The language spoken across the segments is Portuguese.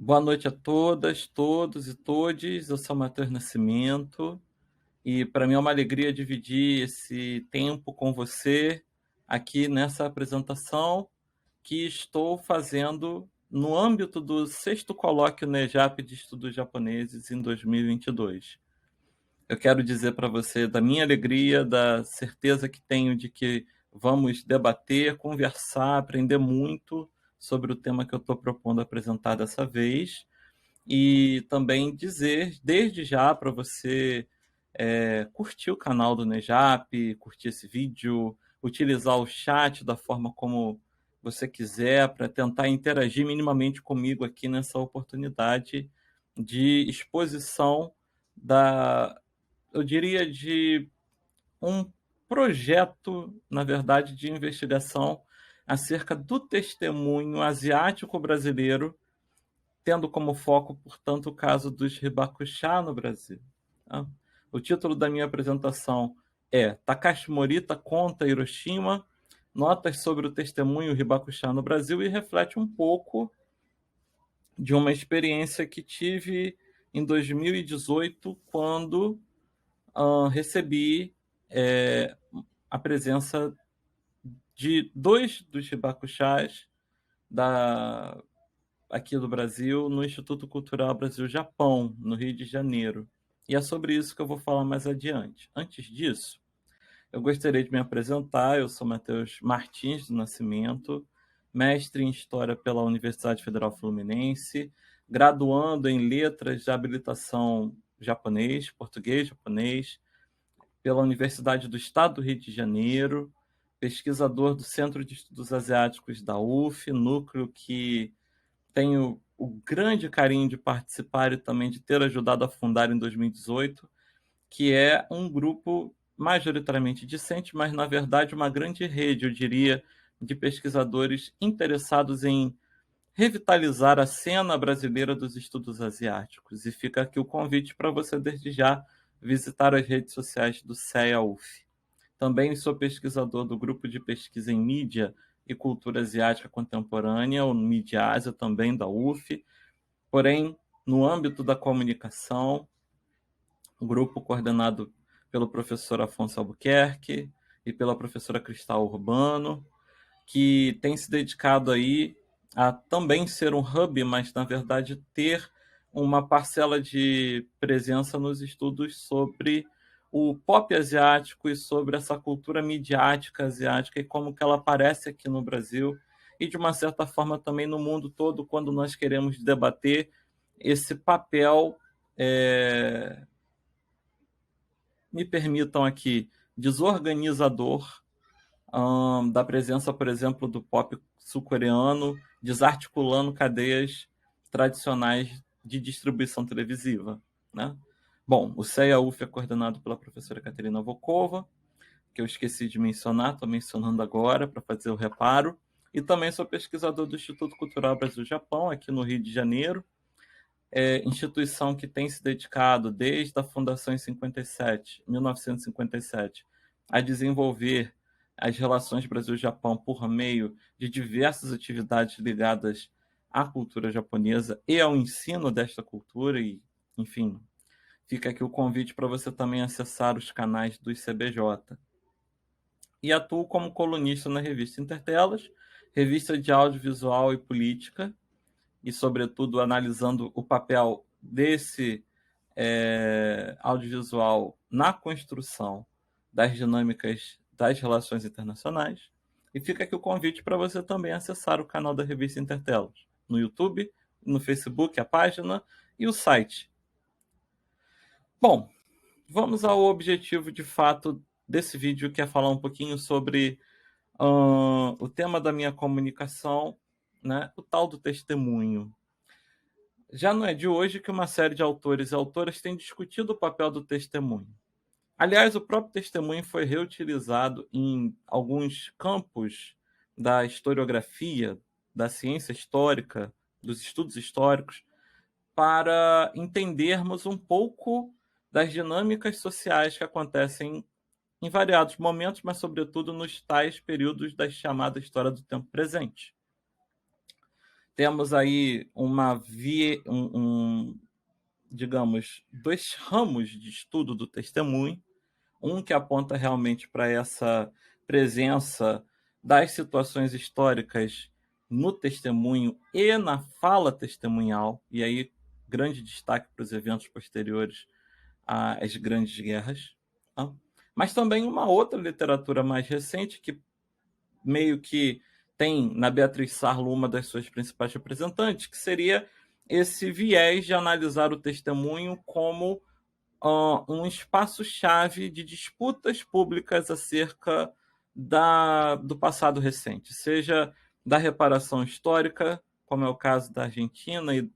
Boa noite a todas, todos e todes. Eu sou Matheus Nascimento e para mim é uma alegria dividir esse tempo com você aqui nessa apresentação que estou fazendo no âmbito do sexto colóquio NEJAP de Estudos Japoneses em 2022. Eu quero dizer para você da minha alegria, da certeza que tenho de que vamos debater, conversar, aprender muito sobre o tema que eu estou propondo apresentar dessa vez e também dizer desde já para você curtir o canal do NEJAP, curtir esse vídeo, utilizar o chat da forma como você quiser para tentar interagir minimamente comigo aqui nessa oportunidade de exposição eu diria, de um projeto, na verdade, de investigação acerca do testemunho asiático brasileiro tendo como foco, portanto, o caso dos Hibakusha no Brasil. Tá? O título da minha apresentação é Takashi Morita conta Hiroshima, notas sobre o testemunho Hibakusha no Brasil e reflete um pouco de uma experiência que tive em 2018, quando recebi a presença de dois dos Hibakushas aqui do Brasil, no Instituto Cultural Brasil-Japão, no Rio de Janeiro. E é sobre isso que eu vou falar mais adiante. Antes disso, eu gostaria de me apresentar. Eu sou Matheus Martins do Nascimento, mestre em História pela Universidade Federal Fluminense, graduando em Letras de Habilitação Japonês, Português Japonês, pela Universidade do Estado do Rio de Janeiro, pesquisador do Centro de Estudos Asiáticos da UF, núcleo que tenho o grande carinho de participar e também de ter ajudado a fundar em 2018, que é um grupo majoritariamente discente, mas, na verdade, uma grande rede, eu diria, de pesquisadores interessados em revitalizar a cena brasileira dos estudos asiáticos. E fica aqui o convite para você, desde já, visitar as redes sociais do CEA-UF. Também sou pesquisador do grupo de pesquisa em mídia e cultura asiática contemporânea, o Mídia-Ásia, também da UF, porém, no âmbito da comunicação, um grupo coordenado pelo professor Afonso Albuquerque e pela professora Cristal Urbano, que tem se dedicado aí a também ser um hub, mas, na verdade, ter uma parcela de presença nos estudos sobre o pop asiático e sobre essa cultura midiática asiática e como que ela aparece aqui no Brasil e, de uma certa forma, também no mundo todo, quando nós queremos debater esse papel, me permitam aqui, desorganizador, da presença, por exemplo, do pop sul-coreano, desarticulando cadeias tradicionais de distribuição televisiva. Né? Bom, o CEA-UF é coordenado pela professora Caterina Volkova, que eu esqueci de mencionar, estou mencionando agora para fazer o reparo, e também sou pesquisador do Instituto Cultural Brasil-Japão, aqui no Rio de Janeiro, instituição que tem se dedicado desde a fundação em 1957, a desenvolver as relações Brasil-Japão por meio de diversas atividades ligadas à cultura japonesa e ao ensino desta cultura. E, enfim, fica aqui o convite para você também acessar os canais do ICBJ. E atuo como colunista na revista Intertelas, revista de audiovisual e política, e, sobretudo, analisando o papel desse audiovisual na construção das dinâmicas das relações internacionais. E fica aqui o convite para você também acessar o canal da revista Intertelas, no YouTube, no Facebook, a página e o site. Bom, vamos ao objetivo de fato desse vídeo, que é falar um pouquinho sobre o tema da minha comunicação, né? O tal do testemunho. Já não é de hoje que uma série de autores e autoras tem discutido o papel do testemunho. Aliás, o próprio testemunho foi reutilizado em alguns campos da historiografia, da ciência histórica, dos estudos históricos, para entendermos um pouco das dinâmicas sociais que acontecem em variados momentos, mas, sobretudo, nos tais períodos da chamada história do tempo presente. temos aí digamos, dois ramos de estudo do testemunho, um que aponta realmente para essa presença das situações históricas no testemunho e na fala testemunhal, e aí grande destaque para os eventos posteriores às grandes guerras. Tá? Mas também uma outra literatura mais recente que meio que tem na Beatriz Sarlo uma das suas principais representantes, que seria esse viés de analisar o testemunho como um espaço-chave de disputas públicas acerca do passado recente, seja da reparação histórica, como é o caso da Argentina e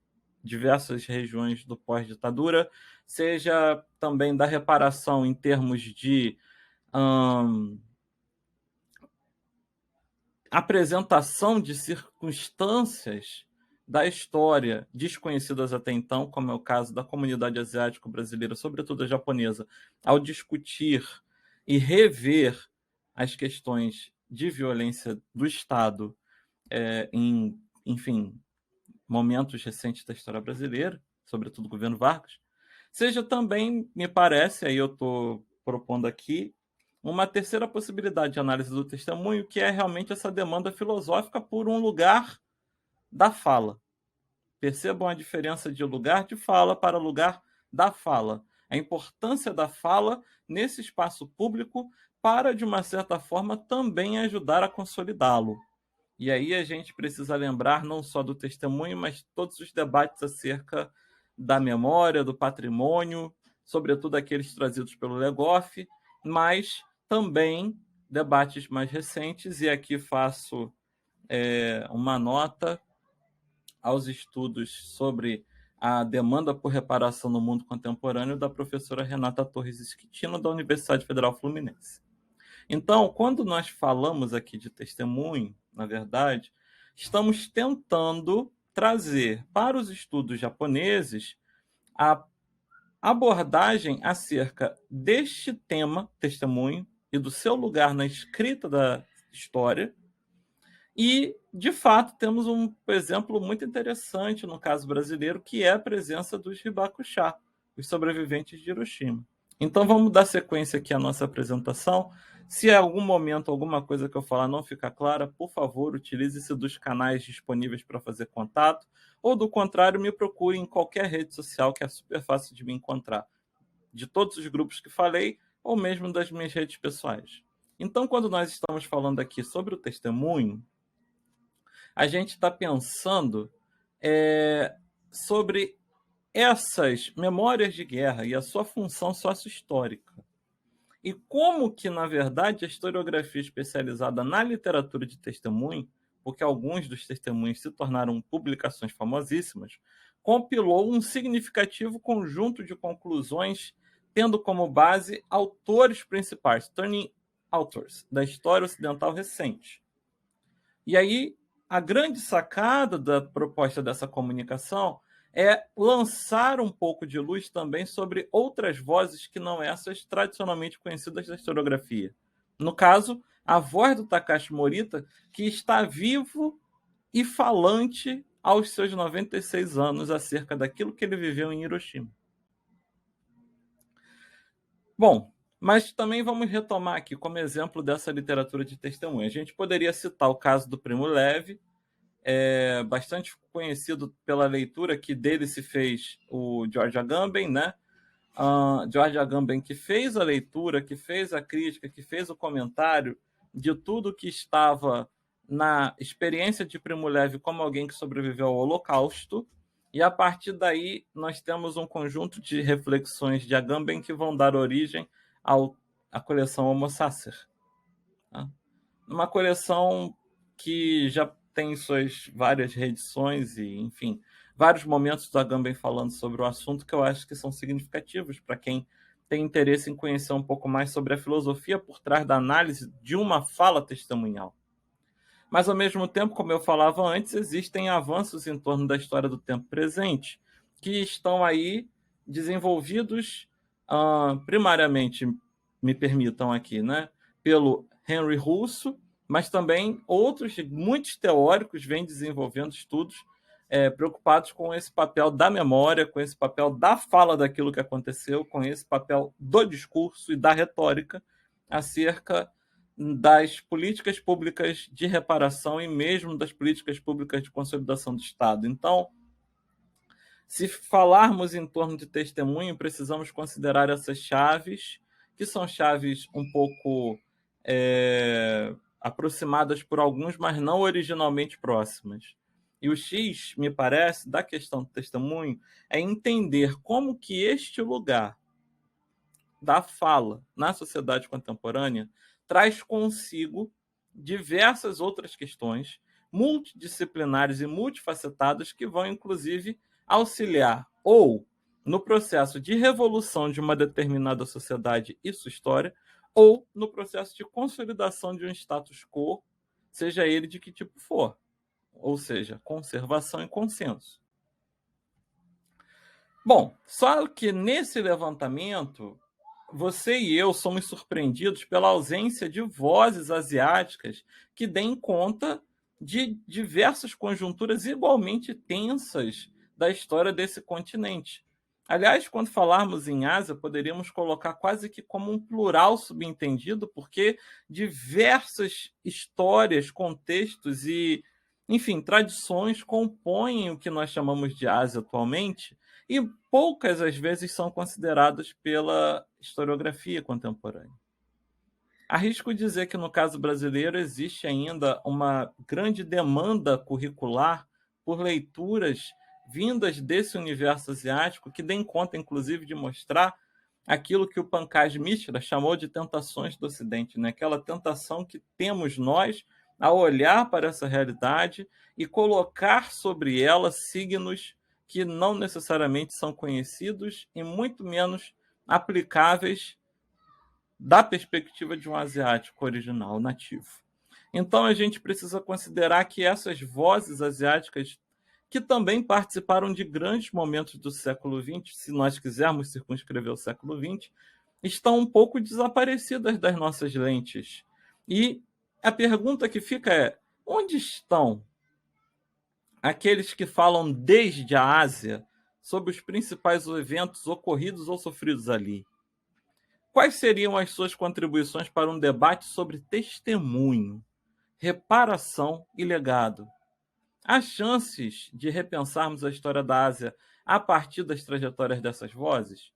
diversas regiões do pós-ditadura, seja também da reparação em termos de apresentação de circunstâncias da história desconhecidas até então, como é o caso da comunidade asiático-brasileira, sobretudo a japonesa, ao discutir e rever as questões de violência do Estado em, enfim, momentos recentes da história brasileira, sobretudo o governo Vargas, seja também, me parece, aí eu estou propondo aqui, uma terceira possibilidade de análise do testemunho, que é realmente essa demanda filosófica por um lugar da fala. Percebam a diferença de lugar de fala para lugar da fala. A importância da fala nesse espaço público para, de uma certa forma, também ajudar a consolidá-lo. E aí a gente precisa lembrar não só do testemunho, mas todos os debates acerca da memória, do patrimônio, sobretudo aqueles trazidos pelo Legoff, mas também debates mais recentes, e aqui faço uma nota aos estudos sobre a demanda por reparação no mundo contemporâneo da professora Renata Torres Schettino, da Universidade Federal Fluminense. Então, quando nós falamos aqui de testemunho, na verdade, estamos tentando trazer para os estudos japoneses a abordagem acerca deste tema, testemunho, e do seu lugar na escrita da história. E, de fato, temos um exemplo muito interessante no caso brasileiro, que é a presença dos Hibakusha, os sobreviventes de Hiroshima. Então, vamos dar sequência aqui à nossa apresentação. Se em algum momento alguma coisa que eu falar não ficar clara, por favor, utilize-se dos canais disponíveis para fazer contato, ou, do contrário, me procure em qualquer rede social, que é super fácil de me encontrar, de todos os grupos que falei, ou mesmo das minhas redes pessoais. Então, quando nós estamos falando aqui sobre o testemunho, a gente está pensando sobre essas memórias de guerra e a sua função sócio-histórica. E como que, na verdade, a historiografia especializada na literatura de testemunho, porque alguns dos testemunhos se tornaram publicações famosíssimas, compilou um significativo conjunto de conclusões, tendo como base autores principais, turning authors, da história ocidental recente. E aí, a grande sacada da proposta dessa comunicação é lançar um pouco de luz também sobre outras vozes que não essas tradicionalmente conhecidas da historiografia. No caso, a voz do Takashi Morita, que está vivo e falante aos seus 96 anos acerca daquilo que ele viveu em Hiroshima. Bom, mas também vamos retomar aqui como exemplo dessa literatura de testemunha. A gente poderia citar o caso do Primo Levi, bastante conhecido pela leitura que dele se fez o George Agamben, né? George Agamben, que fez a leitura, que fez a crítica, que fez o comentário de tudo que estava na experiência de Primo Levi como alguém que sobreviveu ao Holocausto, e a partir daí nós temos um conjunto de reflexões de Agamben que vão dar origem à coleção Homo Sacer. Tá? Uma coleção que já tem suas várias reedições e, enfim, vários momentos do Agamben falando sobre o assunto que eu acho que são significativos para quem tem interesse em conhecer um pouco mais sobre a filosofia por trás da análise de uma fala testemunhal. Mas, ao mesmo tempo, como eu falava antes, existem avanços em torno da história do tempo presente que estão aí desenvolvidos primariamente, me permitam aqui, né, pelo Henry Russo, mas também muitos teóricos vêm desenvolvendo estudos preocupados com esse papel da memória, com esse papel da fala daquilo que aconteceu, com esse papel do discurso e da retórica acerca das políticas públicas de reparação e mesmo das políticas públicas de consolidação do Estado. Então, se falarmos em torno de testemunho, precisamos considerar essas chaves, que são chaves um pouco aproximadas por alguns, mas não originalmente próximas. E o X, me parece, da questão do testemunho, é entender como que este lugar da fala na sociedade contemporânea traz consigo diversas outras questões multidisciplinares e multifacetadas que vão, inclusive, auxiliar ou no processo de revolução de uma determinada sociedade e sua história, ou no processo de consolidação de um status quo, seja ele de que tipo for, ou seja, conservação e consenso. Bom, só que nesse levantamento, você e eu somos surpreendidos pela ausência de vozes asiáticas que deem conta de diversas conjunturas igualmente tensas da história desse continente. Aliás, quando falarmos em Ásia, poderíamos colocar quase que como um plural subentendido, porque diversas histórias, contextos e, enfim, tradições compõem o que nós chamamos de Ásia atualmente, e poucas às vezes são consideradas pela historiografia contemporânea. Arrisco dizer que no caso brasileiro existe ainda uma grande demanda curricular por leituras vindas desse universo asiático que deem conta, inclusive, de mostrar aquilo que o Pankaj Mishra chamou de tentações do Ocidente, né? Aquela tentação que temos nós ao olhar para essa realidade e colocar sobre ela signos que não necessariamente são conhecidos e muito menos aplicáveis da perspectiva de um asiático original, nativo. Então a gente precisa considerar que essas vozes asiáticas, que também participaram de grandes momentos do século XX, se nós quisermos circunscrever o século XX, estão um pouco desaparecidas das nossas lentes. E a pergunta que fica é: onde estão aqueles que falam desde a Ásia sobre os principais eventos ocorridos ou sofridos ali? Quais seriam as suas contribuições para um debate sobre testemunho, reparação e legado? Há chances de repensarmos a história da Ásia a partir das trajetórias dessas vozes?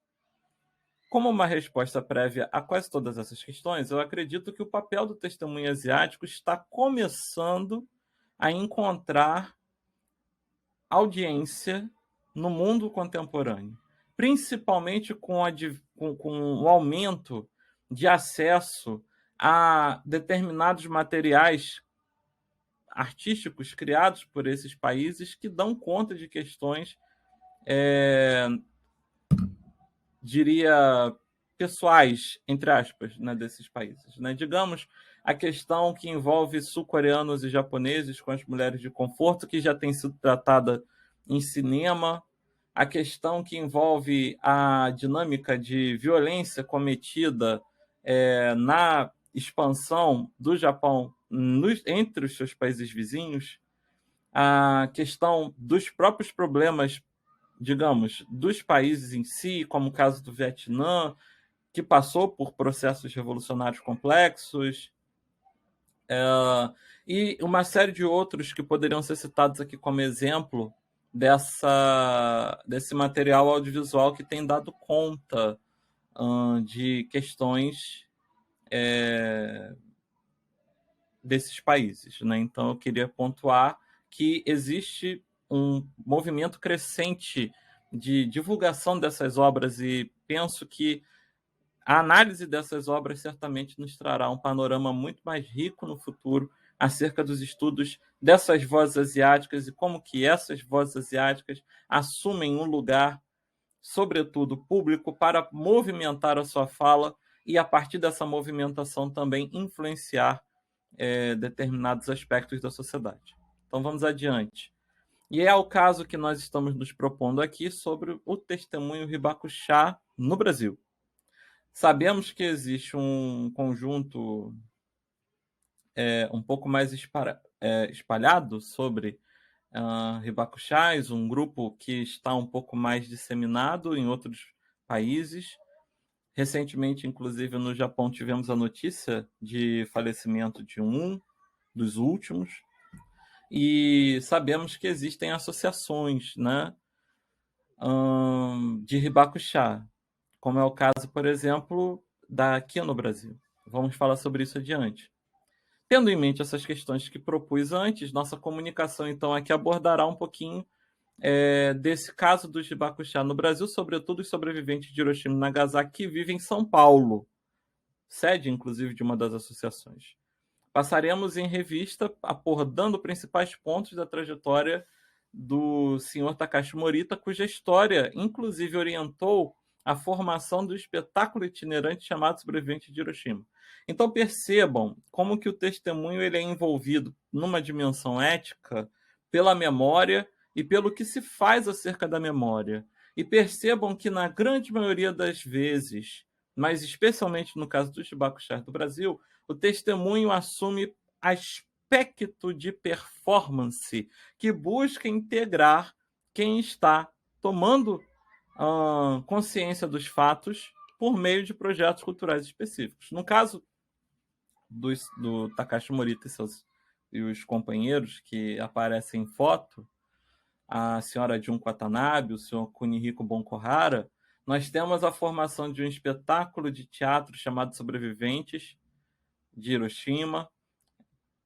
Como uma resposta prévia a quase todas essas questões, eu acredito que o papel do testemunho asiático está começando a encontrar audiência no mundo contemporâneo, principalmente com o aumento de acesso a determinados materiais artísticos criados por esses países que dão conta de questões, diria, pessoais, entre aspas, né, desses países. Né? Digamos, a questão que envolve sul-coreanos e japoneses com as mulheres de conforto, que já tem sido tratada em cinema, a questão que envolve a dinâmica de violência cometida na expansão do Japão entre os seus países vizinhos, a questão dos próprios problemas, digamos, dos países em si, como o caso do Vietnã, que passou por processos revolucionários complexos, e uma série de outros que poderiam ser citados aqui como exemplo desse material audiovisual que tem dado conta de questões desses países. Né? Então, eu queria pontuar que existe um movimento crescente de divulgação dessas obras e penso que a análise dessas obras certamente nos trará um panorama muito mais rico no futuro acerca dos estudos dessas vozes asiáticas e como que essas vozes asiáticas assumem um lugar, sobretudo público, para movimentar a sua fala e, a partir dessa movimentação, também influenciar determinados aspectos da sociedade. Então, vamos adiante. E é o caso que nós estamos nos propondo aqui sobre o testemunho Hibakusha no Brasil. Sabemos que existe um conjunto um pouco mais espalhado sobre Hibakushais, um grupo que está um pouco mais disseminado em outros países. Recentemente, inclusive, no Japão, tivemos a notícia de falecimento de um dos últimos. E sabemos que existem associações, né, de Hibakusha, como é o caso, por exemplo, daqui no Brasil. Vamos falar sobre isso adiante. Tendo em mente essas questões que propus antes, nossa comunicação, então, aqui abordará um pouquinho desse caso dos Hibakusha no Brasil, sobretudo os sobreviventes de Hiroshima e Nagasaki que vivem em São Paulo, sede, inclusive, de uma das associações. Passaremos em revista, abordando principais pontos da trajetória do senhor Takashi Morita, cuja história, inclusive, orientou a formação do espetáculo itinerante chamado Sobrevivente de Hiroshima. Então percebam como que o testemunho ele é envolvido numa dimensão ética pela memória e pelo que se faz acerca da memória. E percebam que na grande maioria das vezes, mas especialmente no caso dos Hibakushas do Brasil, o testemunho assume aspecto de performance que busca integrar quem está tomando consciência dos fatos por meio de projetos culturais específicos. No caso do Takashi Morita e os companheiros que aparecem em foto, a senhora Jun Watanabe, o senhor Kunihiko Bonkohara, nós temos a formação de um espetáculo de teatro chamado Sobreviventes de Hiroshima,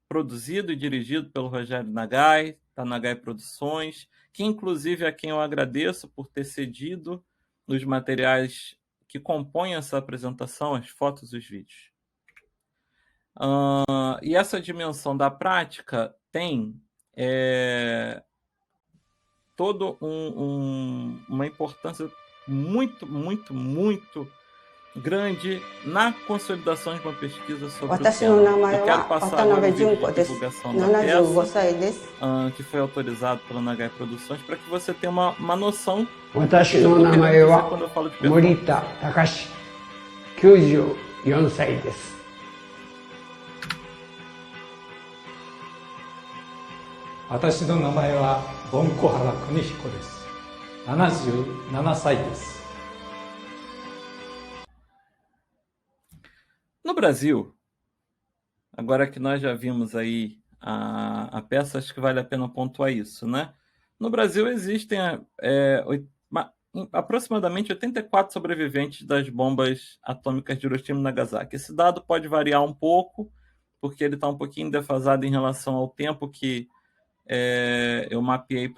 produzido e dirigido pelo Rogério Nagai, da Nagai Produções, que inclusive é quem eu agradeço por ter cedido os materiais que compõem essa apresentação, as fotos e os vídeos. E essa dimensão da prática tem toda uma importância muito, muito, muito grande na consolidação de uma pesquisa sobre o tema. Eu quero passar agora o vídeo de divulgação da peça, que foi autorizado pela Nagai Produções, para que você tenha uma noção do que eu estou querendo dizer quando eu falo de performance. Morita Takashi, 94 歳です。私の名前はボンコハラ邦彦です。77歳です。No Brasil, agora que nós já vimos aí a peça, acho que vale a pena pontuar isso, né? No Brasil existem aproximadamente 84 sobreviventes das bombas atômicas de Hiroshima e Nagasaki. Esse dado pode variar um pouco, porque ele está um pouquinho defasado em relação ao tempo que eu mapeei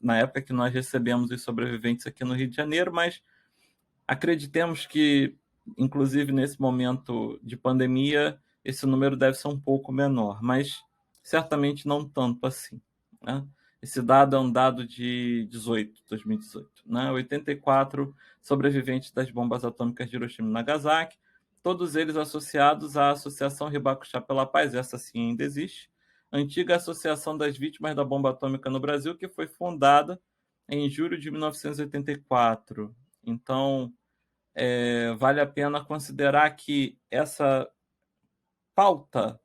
na época que nós recebemos os sobreviventes aqui no Rio de Janeiro, mas acreditemos que, inclusive nesse momento de pandemia, esse número deve ser um pouco menor, mas certamente não tanto assim, né? Esse dado é um dado de 2018, né? 84 sobreviventes das bombas atômicas de Hiroshima e Nagasaki, todos eles associados à Associação Hibakusha pela Paz, essa sim ainda existe, antiga Associação das Vítimas da Bomba Atômica no Brasil, que foi fundada em julho de 1984. Então, vale a pena considerar que essa pauta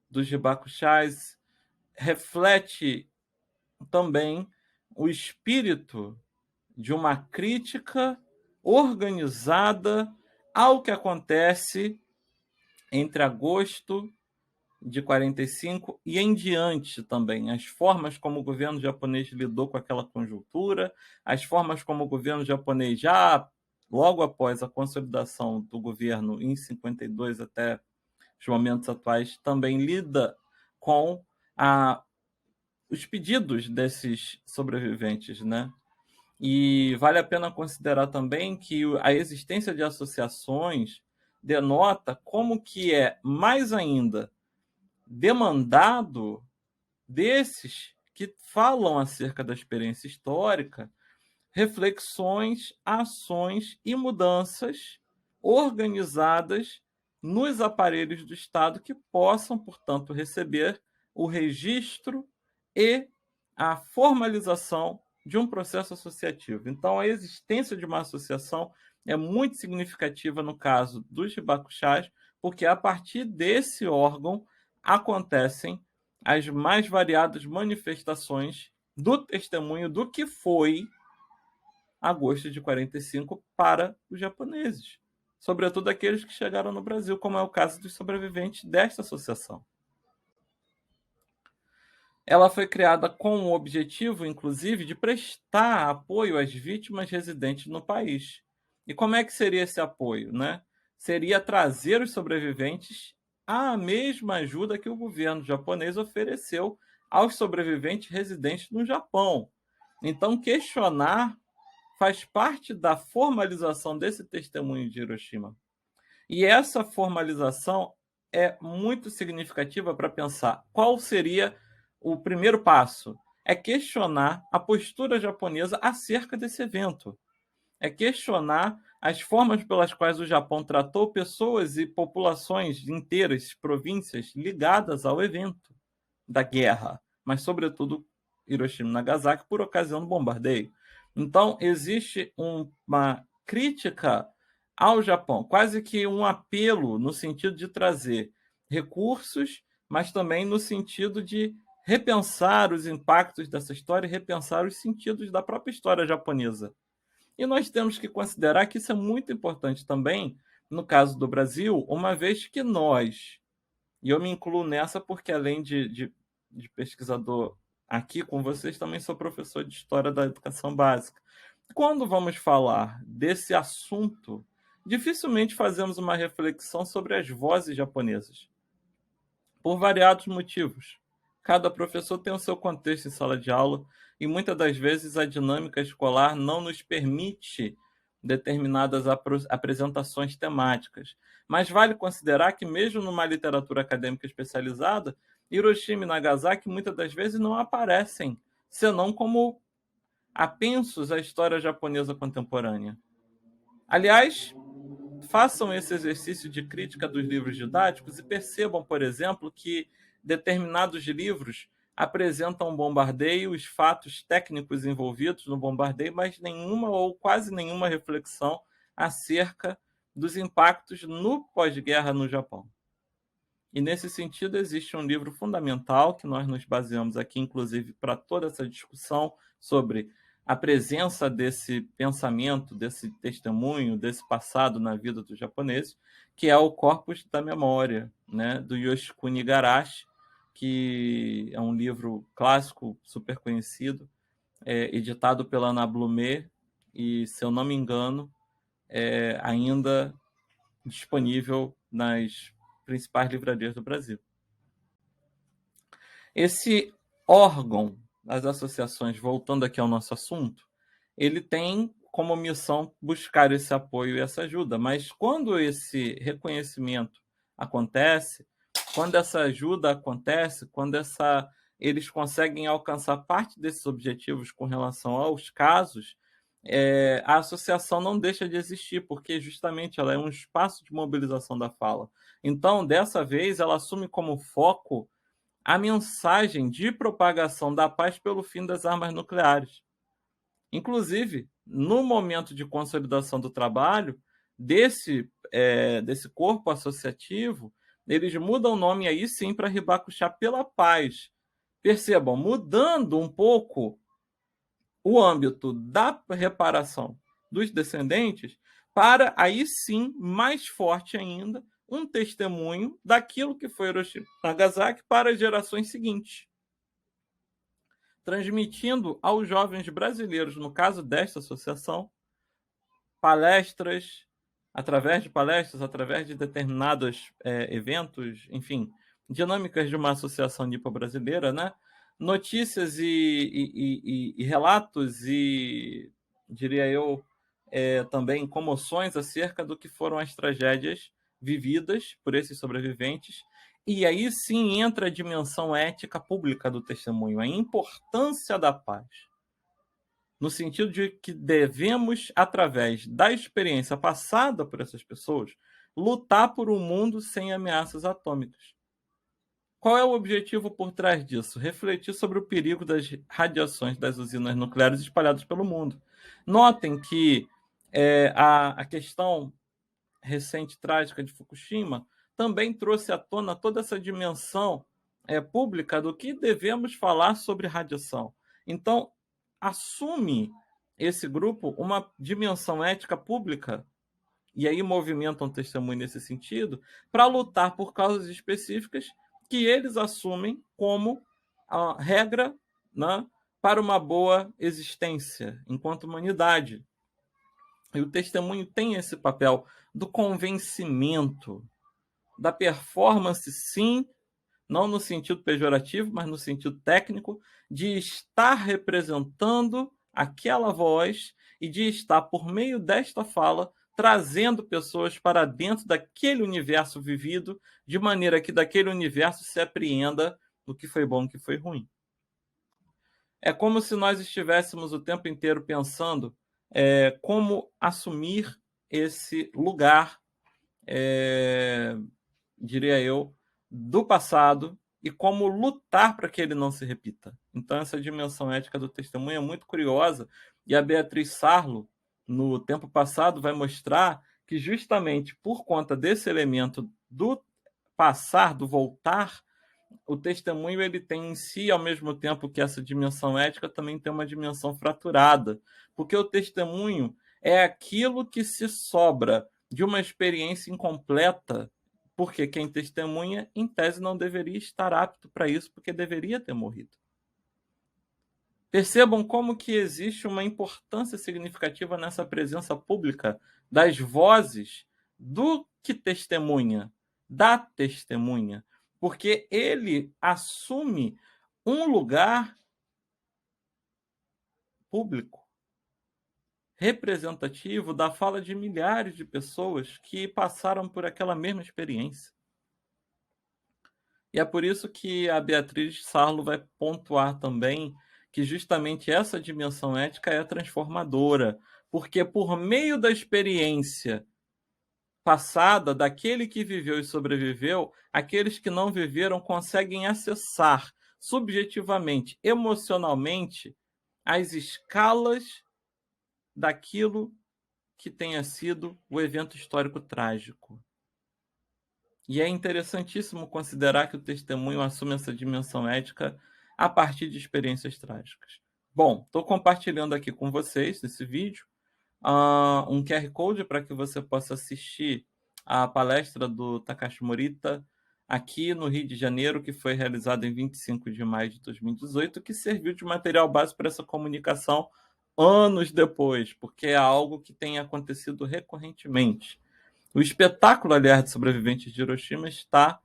dos Hibakushas reflete também o espírito de uma crítica organizada ao que acontece entre agosto de 45 e em diante também. As formas como o governo japonês lidou com aquela conjuntura, as formas como o governo japonês já logo após a consolidação do governo em 52 até os momentos atuais, também lida com os pedidos desses sobreviventes, né? E vale a pena considerar também que a existência de associações denota como que é mais ainda demandado desses que falam acerca da experiência histórica reflexões, ações e mudanças organizadas nos aparelhos do Estado que possam, portanto, receber o registro e a formalização de um processo associativo. Então, a existência de uma associação é muito significativa no caso dos Hibakushas, porque a partir desse órgão acontecem as mais variadas manifestações do testemunho do que foi agosto de 45 para os japoneses, sobretudo aqueles que chegaram no Brasil, como é o caso dos sobreviventes desta associação. Ela foi criada com o objetivo, inclusive, de prestar apoio às vítimas residentes no país. E como é que seria esse apoio, né? Seria trazer os sobreviventes à mesma ajuda que o governo japonês ofereceu aos sobreviventes residentes no Japão. Então, questionar faz parte da formalização desse testemunho de Hiroshima. E essa formalização é muito significativa para pensar qual seria o primeiro passo. É questionar a postura japonesa acerca desse evento. É questionar as formas pelas quais o Japão tratou pessoas e populações inteiras, províncias, ligadas ao evento da guerra, mas, sobretudo, Hiroshima e Nagasaki, por ocasião do bombardeio. Então, existe uma crítica ao Japão, quase que um apelo no sentido de trazer recursos, mas também no sentido de repensar os impactos dessa história e repensar os sentidos da própria história japonesa. E nós temos que considerar que isso é muito importante também, no caso do Brasil, uma vez que nós, e eu me incluo nessa porque além de pesquisador aqui com vocês, também sou professor de História da Educação Básica. Quando vamos falar desse assunto, dificilmente fazemos uma reflexão sobre as vozes japonesas, por variados motivos. Cada professor tem o seu contexto em sala de aula e muitas das vezes a dinâmica escolar não nos permite determinadas apresentações temáticas. Mas vale considerar que mesmo numa literatura acadêmica especializada, Hiroshima e Nagasaki muitas das vezes não aparecem, senão como apensos à história japonesa contemporânea. Aliás, façam esse exercício de crítica dos livros didáticos e percebam, por exemplo, que determinados livros apresentam um bombardeio, os fatos técnicos envolvidos no bombardeio, mas nenhuma ou quase nenhuma reflexão acerca dos impactos no pós-guerra no Japão. E, nesse sentido, existe um livro fundamental que nós nos baseamos aqui, inclusive, para toda essa discussão sobre a presença desse pensamento, desse testemunho, desse passado na vida dos japoneses, que é o Corpus da Memória, né, do Yoshikuni Igarashi, que é um livro clássico, super conhecido, editado pela Ana Blumet, e, se eu não me engano, é ainda disponível nas principais livrarias do Brasil. Esse órgão das associações, voltando aqui ao nosso assunto, ele tem como missão buscar esse apoio e essa ajuda, mas quando esse reconhecimento acontece, quando essa ajuda acontece, quando eles conseguem alcançar parte desses objetivos com relação aos casos, a associação não deixa de existir, porque justamente ela é um espaço de mobilização da fala. Então, dessa vez, ela assume como foco a mensagem de propagação da paz pelo fim das armas nucleares. Inclusive, no momento de consolidação do trabalho desse corpo associativo, eles mudam o nome aí sim para Hibakusha pela Paz. Percebam, mudando um pouco o âmbito da reparação dos descendentes para, aí sim, mais forte ainda, um testemunho daquilo que foi Hiroshima e Nagasaki para as gerações seguintes, transmitindo aos jovens brasileiros, no caso desta associação, palestras, através de determinados eventos, enfim, dinâmicas de uma associação nipo-brasileira, né? Notícias e relatos e, diria eu, também comoções acerca do que foram as tragédias vividas por esses sobreviventes. E aí sim entra a dimensão ética pública do testemunho, a importância da paz, no sentido de que devemos, através da experiência passada por essas pessoas, lutar por um mundo sem ameaças atômicas. Qual é o objetivo por trás disso? Refletir sobre o perigo das radiações das usinas nucleares espalhadas pelo mundo. Notem que a questão recente trágica de Fukushima também trouxe à tona toda essa dimensão pública do que devemos falar sobre radiação. Então, assume esse grupo uma dimensão ética pública, e aí movimentam testemunho nesse sentido, para lutar por causas específicas que eles assumem como a regra, né, para uma boa existência enquanto humanidade. E o testemunho tem esse papel do convencimento, da performance, sim, não no sentido pejorativo, mas no sentido técnico, de estar representando aquela voz e de estar, por meio desta fala, trazendo pessoas para dentro daquele universo vivido, de maneira que daquele universo se apreenda o que foi bom e o que foi ruim. É como se nós estivéssemos o tempo inteiro pensando como assumir esse lugar, diria eu, do passado e como lutar para que ele não se repita. Então, essa dimensão ética do testemunho é muito curiosa, e a Beatriz Sarlo, no tempo passado, vai mostrar que justamente por conta desse elemento do passar, do voltar, o testemunho ele tem em si, ao mesmo tempo que essa dimensão ética, também tem uma dimensão fraturada, porque o testemunho é aquilo que se sobra de uma experiência incompleta, porque quem testemunha, em tese, não deveria estar apto para isso, porque deveria ter morrido. Percebam como que existe uma importância significativa nessa presença pública das vozes do que testemunha, da testemunha, porque ele assume um lugar público, representativo da fala de milhares de pessoas que passaram por aquela mesma experiência. E é por isso que a Beatriz Sarlo vai pontuar também que justamente essa dimensão ética é transformadora, porque por meio da experiência passada daquele que viveu e sobreviveu, aqueles que não viveram conseguem acessar subjetivamente, emocionalmente, as escalas daquilo que tenha sido o evento histórico trágico. E é interessantíssimo considerar que o testemunho assume essa dimensão ética a partir de experiências trágicas. Bom, estou compartilhando aqui com vocês, nesse vídeo, um QR Code para que você possa assistir a palestra do Takashi Morita aqui no Rio de Janeiro, que foi realizada em 25 de maio de 2018, que serviu de material base para essa comunicação anos depois, porque é algo que tem acontecido recorrentemente. O espetáculo, aliás, de sobreviventes de Hiroshima está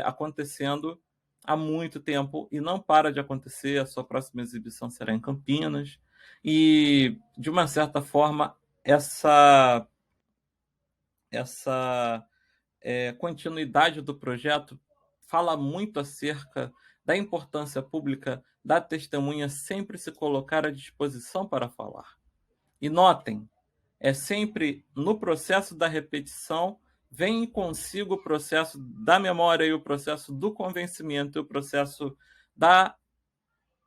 acontecendo há muito tempo e não para de acontecer. A sua próxima exibição será em Campinas. E, de uma certa forma, essa continuidade do projeto fala muito acerca da importância pública da testemunha sempre se colocar à disposição para falar. E notem, é sempre no processo da repetição, vem consigo o processo da memória e o processo do convencimento e o processo da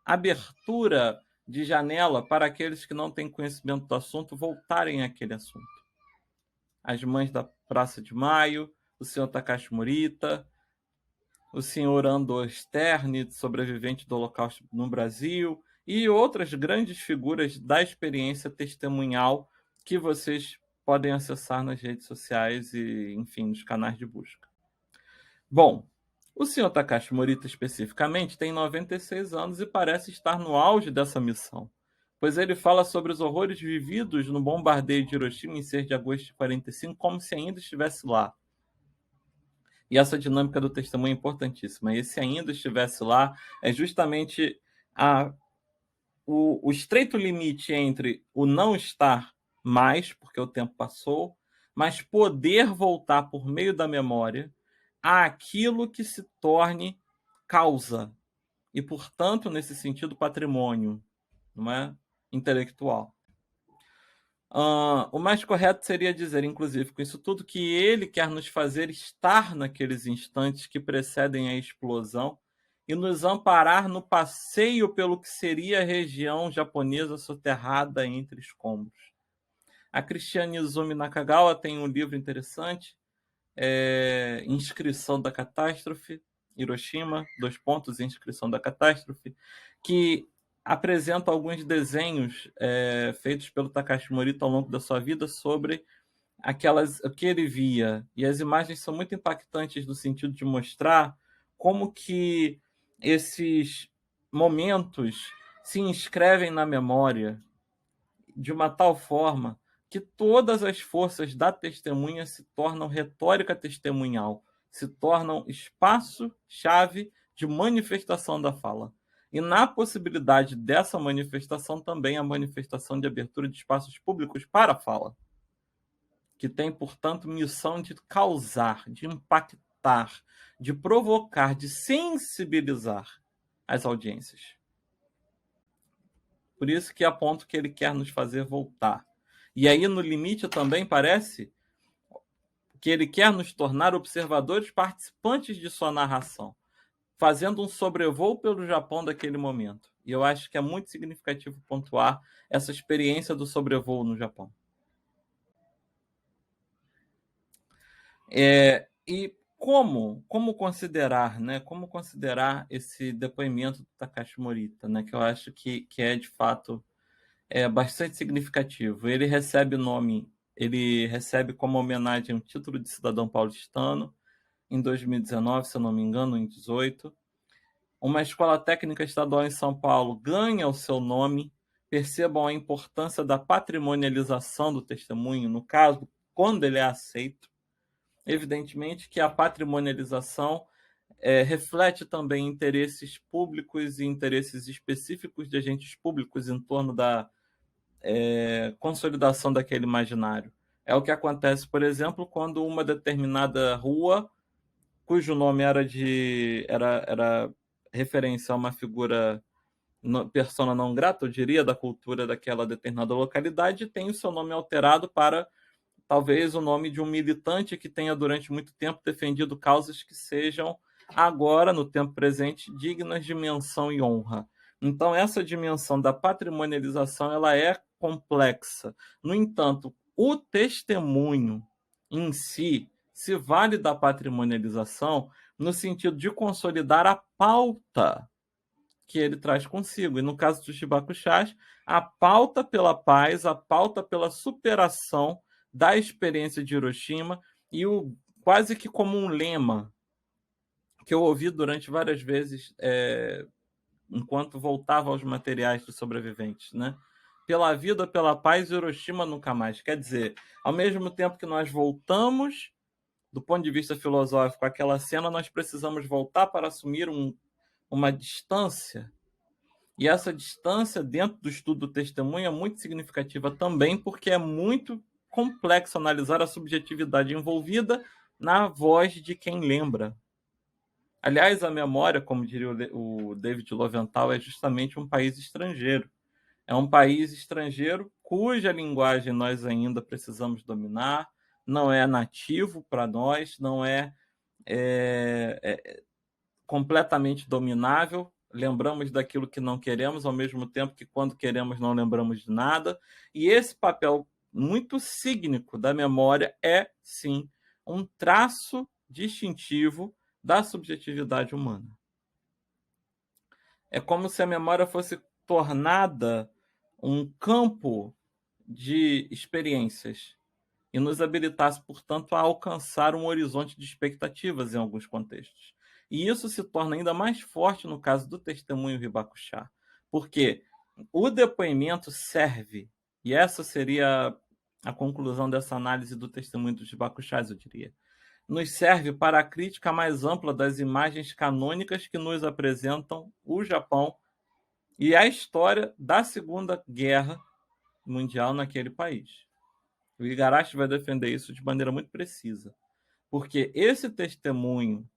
abertura de janela para aqueles que não têm conhecimento do assunto voltarem àquele assunto. As mães da Praça de Maio, o senhor Takashi Morita, o senhor Andor Stern, sobrevivente do Holocausto no Brasil, e outras grandes figuras da experiência testemunhal que vocês podem acessar nas redes sociais e, enfim, nos canais de busca. Bom, o senhor Takashi Morita, especificamente, tem 96 anos e parece estar no auge dessa missão, pois ele fala sobre os horrores vividos no bombardeio de Hiroshima em 6 de agosto de 1945, como se ainda estivesse lá. E essa dinâmica do testemunho é importantíssima. E se ainda estivesse lá, é justamente o estreito limite entre o não estar mais, porque o tempo passou, mas poder voltar por meio da memória àquilo que se torne causa. E, portanto, nesse sentido, patrimônio, não é? Intelectual. O mais correto seria dizer, inclusive, com isso tudo, que ele quer nos fazer estar naqueles instantes que precedem a explosão e nos amparar no passeio pelo que seria a região japonesa soterrada entre escombros. A Cristiane Izumi Nakagawa tem um livro interessante, Inscrição da Catástrofe, Hiroshima, inscrição da catástrofe, que apresenta alguns desenhos feitos pelo Takashi Morita ao longo da sua vida sobre o que ele via. E as imagens são muito impactantes no sentido de mostrar como que esses momentos se inscrevem na memória de uma tal forma que todas as forças da testemunha se tornam retórica testemunhal, se tornam espaço-chave de manifestação da fala. E na possibilidade dessa manifestação também a manifestação de abertura de espaços públicos para a fala, que tem, portanto, missão de causar, de impactar, de provocar, de sensibilizar as audiências. Por isso que aponto que ele quer nos fazer voltar. E aí, no limite, também parece que ele quer nos tornar observadores participantes de sua narração, fazendo um sobrevoo pelo Japão daquele momento. E eu acho que é muito significativo pontuar essa experiência do sobrevoo no Japão. E como considerar, né? Como considerar esse depoimento do Takashi Morita, né? Que eu acho que é de fato bastante significativo. Ele recebe como homenagem um título de cidadão paulistano em 2019, se eu não me engano, em 2018. Uma escola técnica estadual em São Paulo ganha o seu nome. Percebam a importância da patrimonialização do testemunho, no caso, quando ele é aceito. Evidentemente que a patrimonialização reflete também interesses públicos e interesses específicos de agentes públicos em torno da consolidação daquele imaginário. É o que acontece, por exemplo, quando uma determinada rua, cujo nome era referência a uma figura persona não grata, eu diria, da cultura daquela determinada localidade, tem o seu nome alterado para talvez o nome de um militante que tenha durante muito tempo defendido causas que sejam agora, no tempo presente, dignas de menção e honra. Então, essa dimensão da patrimonialização ela é complexa. No entanto, o testemunho em si se vale da patrimonialização no sentido de consolidar a pauta que ele traz consigo. E no caso dos Hibakushás, a pauta pela paz, a pauta pela superação da experiência de Hiroshima e quase que como um lema que eu ouvi durante várias vezes enquanto voltava aos materiais dos sobreviventes, né? Pela vida, pela paz, Hiroshima nunca mais. Quer dizer, ao mesmo tempo que nós voltamos, do ponto de vista filosófico, àquela cena, nós precisamos voltar para assumir uma distância. E essa distância, dentro do estudo do testemunho, é muito significativa também, porque é muito complexo analisar a subjetividade envolvida na voz de quem lembra. Aliás, a memória, como diria o David Lowenthal, é justamente um país estrangeiro. É um país estrangeiro cuja linguagem nós ainda precisamos dominar, não é nativo para nós, não é completamente dominável. Lembramos daquilo que não queremos, ao mesmo tempo que quando queremos não lembramos de nada. E esse papel muito cígnico da memória é, sim, um traço distintivo da subjetividade humana. É como se a memória fosse tornada um campo de experiências e nos habilitasse, portanto, a alcançar um horizonte de expectativas em alguns contextos. E isso se torna ainda mais forte no caso do testemunho Hibakushá, porque o depoimento serve, e essa seria a conclusão dessa análise do testemunho dos Hibakushás, eu diria, nos serve para a crítica mais ampla das imagens canônicas que nos apresentam o Japão e a história da Segunda Guerra Mundial naquele país. O Igarashi vai defender isso de maneira muito precisa, porque esse testemunho,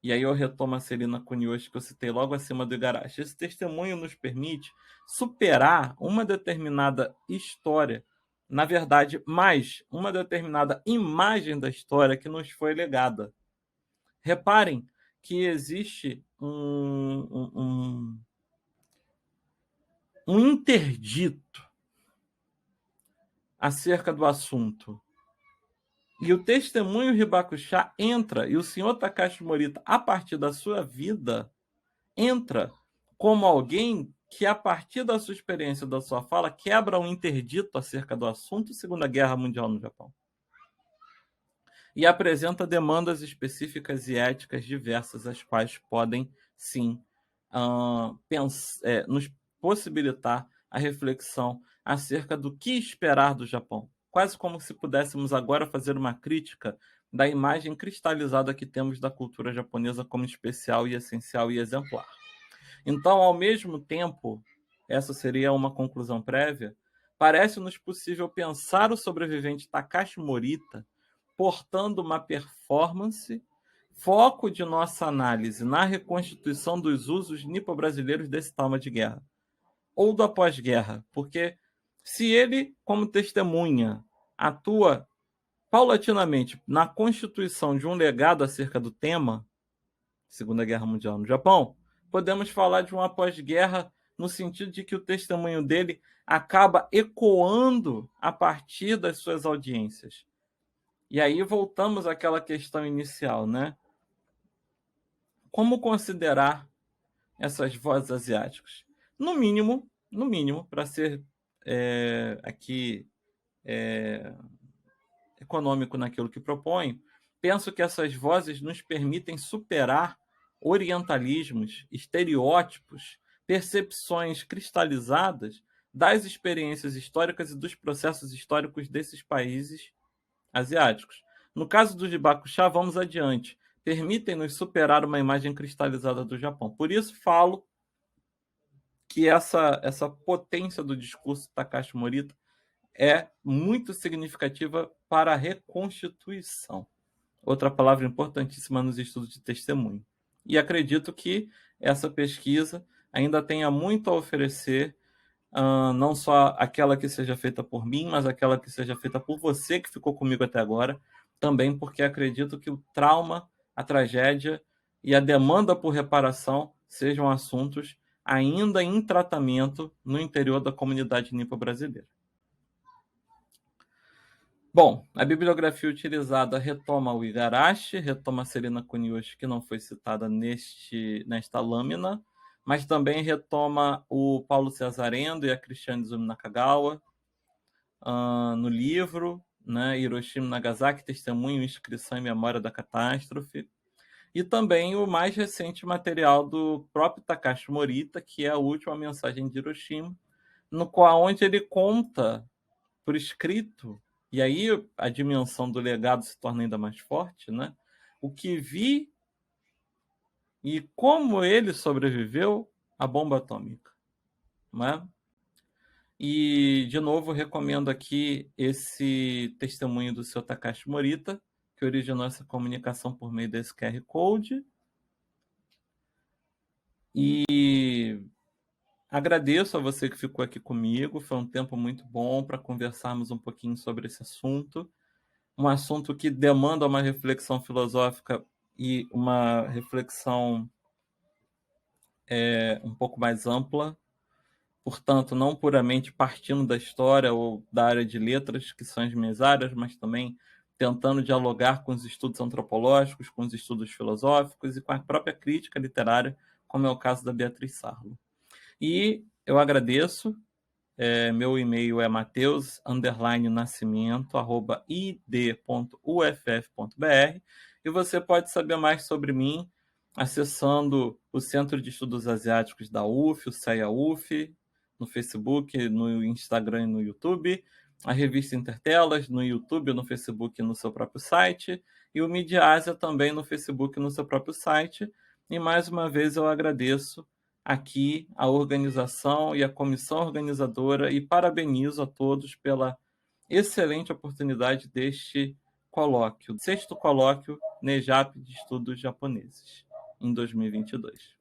e aí eu retomo a Celina Kuniyoshi que eu citei logo acima do Igarashi, esse testemunho nos permite superar uma determinada história, na verdade, mais uma determinada imagem da história que nos foi legada. Reparem que existe um interdito acerca do assunto. E o testemunho Hibakusha entra, e o senhor Takashi Morita, a partir da sua vida, entra como alguém que, a partir da sua experiência, da sua fala, quebra um interdito acerca do assunto Segunda Guerra Mundial no Japão. E apresenta demandas específicas e éticas diversas, as quais podem, sim, nos possibilitar a reflexão acerca do que esperar do Japão. Quase como se pudéssemos agora fazer uma crítica da imagem cristalizada que temos da cultura japonesa como especial e essencial e exemplar. Então, ao mesmo tempo, essa seria uma conclusão prévia, parece-nos possível pensar o sobrevivente Takashi Morita portando uma performance, foco de nossa análise na reconstituição dos usos nipo-brasileiros desse trauma de guerra, ou do após-guerra, porque se ele, como testemunha, atua paulatinamente na constituição de um legado acerca do tema, Segunda Guerra Mundial no Japão, podemos falar de um após-guerra no sentido de que o testemunho dele acaba ecoando a partir das suas audiências. E aí voltamos àquela questão inicial, né? Como considerar essas vozes asiáticas? No mínimo, para ser aqui econômico naquilo que proponho, penso que essas vozes nos permitem superar orientalismos, estereótipos, percepções cristalizadas das experiências históricas e dos processos históricos desses países asiáticos. No caso do Hibakusha, vamos adiante. Permitem-nos superar uma imagem cristalizada do Japão. Por isso falo que essa potência do discurso de Takashi Morita é muito significativa para a reconstituição. Outra palavra importantíssima nos estudos de testemunho. E acredito que essa pesquisa ainda tenha muito a oferecer, não só aquela que seja feita por mim, mas aquela que seja feita por você que ficou comigo até agora, também porque acredito que o trauma, a tragédia e a demanda por reparação sejam assuntos ainda em tratamento no interior da comunidade nipo-brasileira. Bom, a bibliografia utilizada retoma o Igarashi, retoma a Serena Kuniyoshi, que não foi citada nesta lâmina, mas também retoma o Paulo Cesarendo e a Cristiane Izumi Nakagawa no livro, né, Hiroshima e Nagasaki, Testemunho, Inscrição e Memória da Catástrofe, e também o mais recente material do próprio Takashi Morita, que é a última mensagem de Hiroshima, no qual onde ele conta por escrito, e aí a dimensão do legado se torna ainda mais forte, né? O que vi e como ele sobreviveu à bomba atômica, né? E, de novo, recomendo aqui esse testemunho do seu Takashi Morita, que originou essa comunicação por meio desse QR Code. E agradeço a você que ficou aqui comigo. Foi um tempo muito bom para conversarmos um pouquinho sobre esse assunto. Um assunto que demanda uma reflexão filosófica e uma reflexão um pouco mais ampla. Portanto, não puramente partindo da história ou da área de letras, que são as minhas áreas, mas também tentando dialogar com os estudos antropológicos, com os estudos filosóficos e com a própria crítica literária, como é o caso da Beatriz Sarlo. E eu agradeço. Meu e-mail é mateus_nascimento@id.uff.br e você pode saber mais sobre mim acessando o Centro de Estudos Asiáticos da UF, o CEA-UF, no Facebook, no Instagram e no YouTube, a revista Intertelas, no YouTube, no Facebook e no seu próprio site, e o Mídia Ásia também no Facebook e no seu próprio site. E mais uma vez eu agradeço aqui a organização e a comissão organizadora e parabenizo a todos pela excelente oportunidade deste colóquio, 6º colóquio NEJAP de Estudos Japoneses, em 2022.